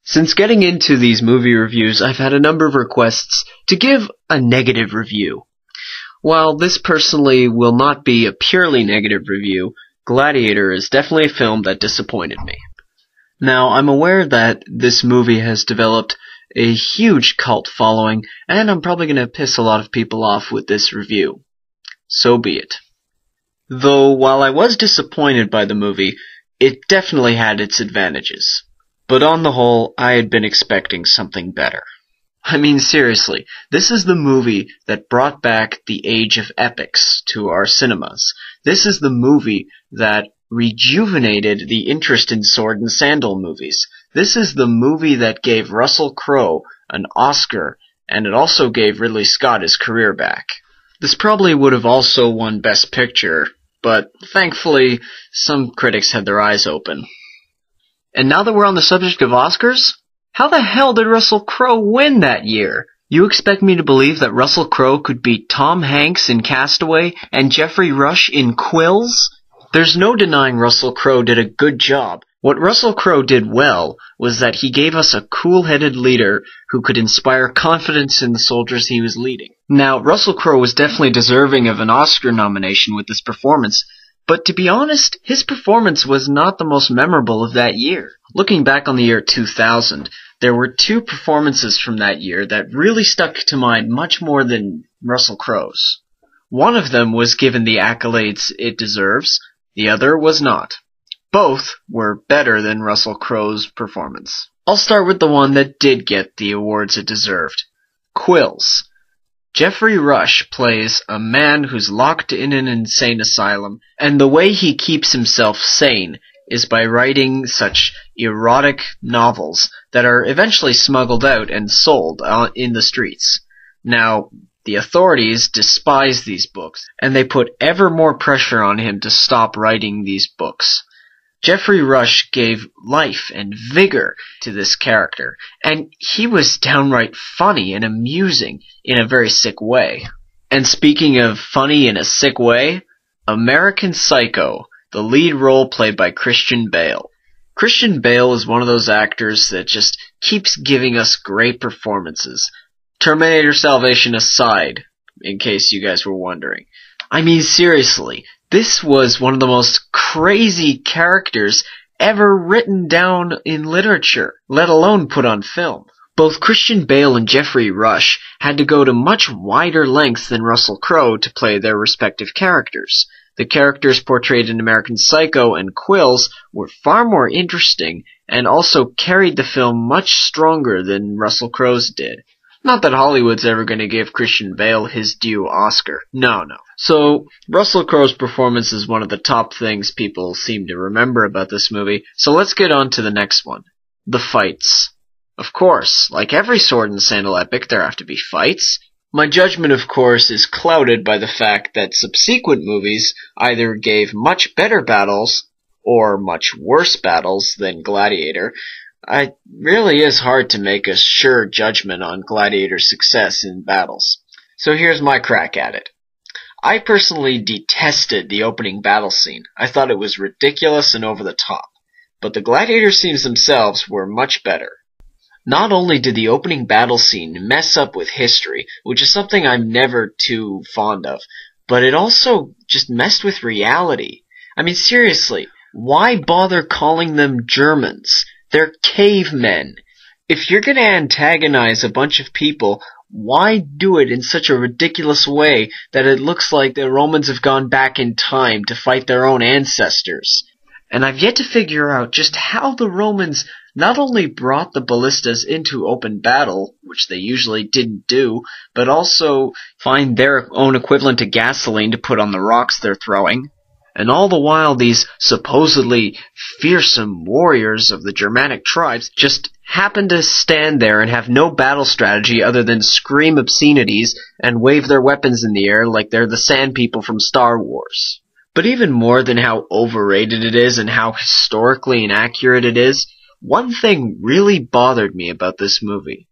Since getting into these movie reviews, I've had a number of requests to give a negative review. While this personally will not be a purely negative review, Gladiator is definitely a film that disappointed me. Now, I'm aware that this movie has developed a huge cult following, and I'm probably going to piss a lot of people off with this review. So be it. Though, while I was disappointed by the movie, it definitely had its advantages. But on the whole, I had been expecting something better. I mean, seriously, this is the movie that brought back the age of epics to our cinemas. This is the movie that rejuvenated the interest in sword and sandal movies. This is the movie that gave Russell Crowe an Oscar, and it also gave Ridley Scott his career back. This probably would have also won Best Picture, but thankfully, some critics had their eyes open. And now that we're on the subject of Oscars, how the hell did Russell Crowe win that year? You expect me to believe that Russell Crowe could beat Tom Hanks in Castaway and Jeffrey Rush in Quills? There's no denying Russell Crowe did a good job. What Russell Crowe did well was that he gave us a cool-headed leader who could inspire confidence in the soldiers he was leading. Now, Russell Crowe was definitely deserving of an Oscar nomination with this performance, but to be honest, his performance was not the most memorable of that year. Looking back on the year 2000, there were two performances from that year that really stuck to mind much more than Russell Crowe's. One of them was given the accolades it deserves, the other was not. Both were better than Russell Crowe's performance. I'll start with the one that did get the awards it deserved. Quills. Jeffrey Rush plays a man who's locked in an insane asylum, and the way he keeps himself sane is by writing such erotic novels that are eventually smuggled out and sold in the streets. Now, the authorities despise these books, and they put ever more pressure on him to stop writing these books. Jeffrey Rush gave life and vigor to this character, and he was downright funny and amusing in a very sick way. And speaking of funny in a sick way, American Psycho, the lead role played by Christian Bale. Christian Bale is one of those actors that just keeps giving us great performances. Terminator Salvation aside, in case you guys were wondering. I mean, seriously, this was one of the most crazy characters ever written down in literature, let alone put on film. Both Christian Bale and Jeffrey Rush had to go to much wider lengths than Russell Crowe to play their respective characters. The characters portrayed in American Psycho and Quills were far more interesting and also carried the film much stronger than Russell Crowe's did. Not that Hollywood's ever going to give Christian Bale his due Oscar. No. So, Russell Crowe's performance is one of the top things people seem to remember about this movie, so let's get on to the next one. The fights. Of course, like every sword and sandal epic, there have to be fights. My judgment, of course, is clouded by the fact that subsequent movies either gave much better battles or much worse battles than Gladiator. It really is hard to make a sure judgment on Gladiator's success in battles. So here's my crack at it. I personally detested the opening battle scene. I thought it was ridiculous and over the top. But the Gladiator scenes themselves were much better. Not only did the opening battle scene mess up with history, which is something I'm never too fond of, but it also just messed with reality. I mean, seriously, why bother calling them Germans? They're cavemen. If you're gonna antagonize a bunch of people, why do it in such a ridiculous way that it looks like the Romans have gone back in time to fight their own ancestors? And I've yet to figure out just how the Romans not only brought the ballistas into open battle, which they usually didn't do, but also find their own equivalent to gasoline to put on the rocks they're throwing. And all the while these supposedly fearsome warriors of the Germanic tribes just happen to stand there and have no battle strategy other than scream obscenities and wave their weapons in the air like they're the Sand People from Star Wars. But even more than how overrated it is and how historically inaccurate it is, one thing really bothered me about this movie.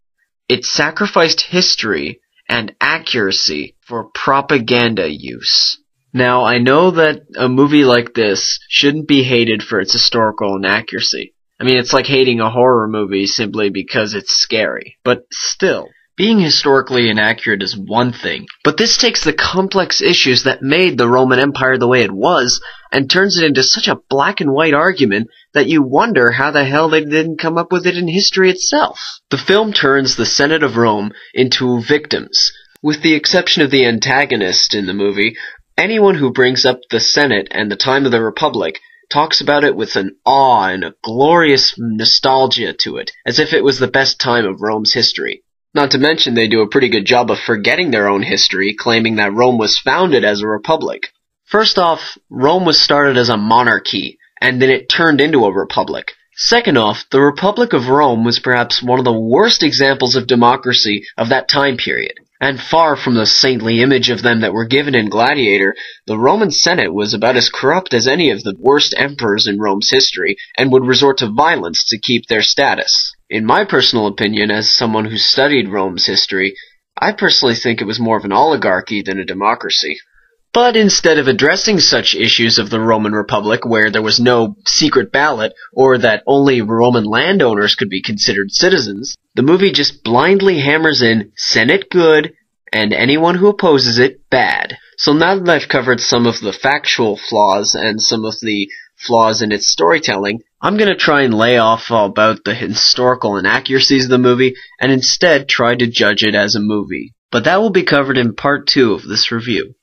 It sacrificed history and accuracy for propaganda use. Now, I know that a movie like this shouldn't be hated for its historical inaccuracy, I mean, it's like hating a horror movie simply because it's scary. But still, being historically inaccurate is one thing, but this takes the complex issues that made the Roman Empire the way it was and turns it into such a black and white argument that you wonder how the hell they didn't come up with it in history itself. The film turns the Senate of Rome into victims. With the exception of the antagonist in the movie, anyone who brings up the Senate and the time of the Republic talks about it with an awe and a glorious nostalgia to it, as if it was the best time of Rome's history. Not to mention they do a pretty good job of forgetting their own history, claiming that Rome was founded as a republic. First off, Rome was started as a monarchy, and then it turned into a republic. Second off, the Republic of Rome was perhaps one of the worst examples of democracy of that time period. And far from the saintly image of them that were given in Gladiator, the Roman Senate was about as corrupt as any of the worst emperors in Rome's history, and would resort to violence to keep their status. In my personal opinion, as someone who studied Rome's history, I personally think it was more of an oligarchy than a democracy. But instead of addressing such issues of the Roman Republic where there was no secret ballot, or that only Roman landowners could be considered citizens, the movie just blindly hammers in Senate good, and anyone who opposes it bad. So now that I've covered some of the factual flaws and some of the flaws in its storytelling, I'm going to try and lay off about the historical inaccuracies of the movie, and instead try to judge it as a movie. But that will be covered in part 2 of this review.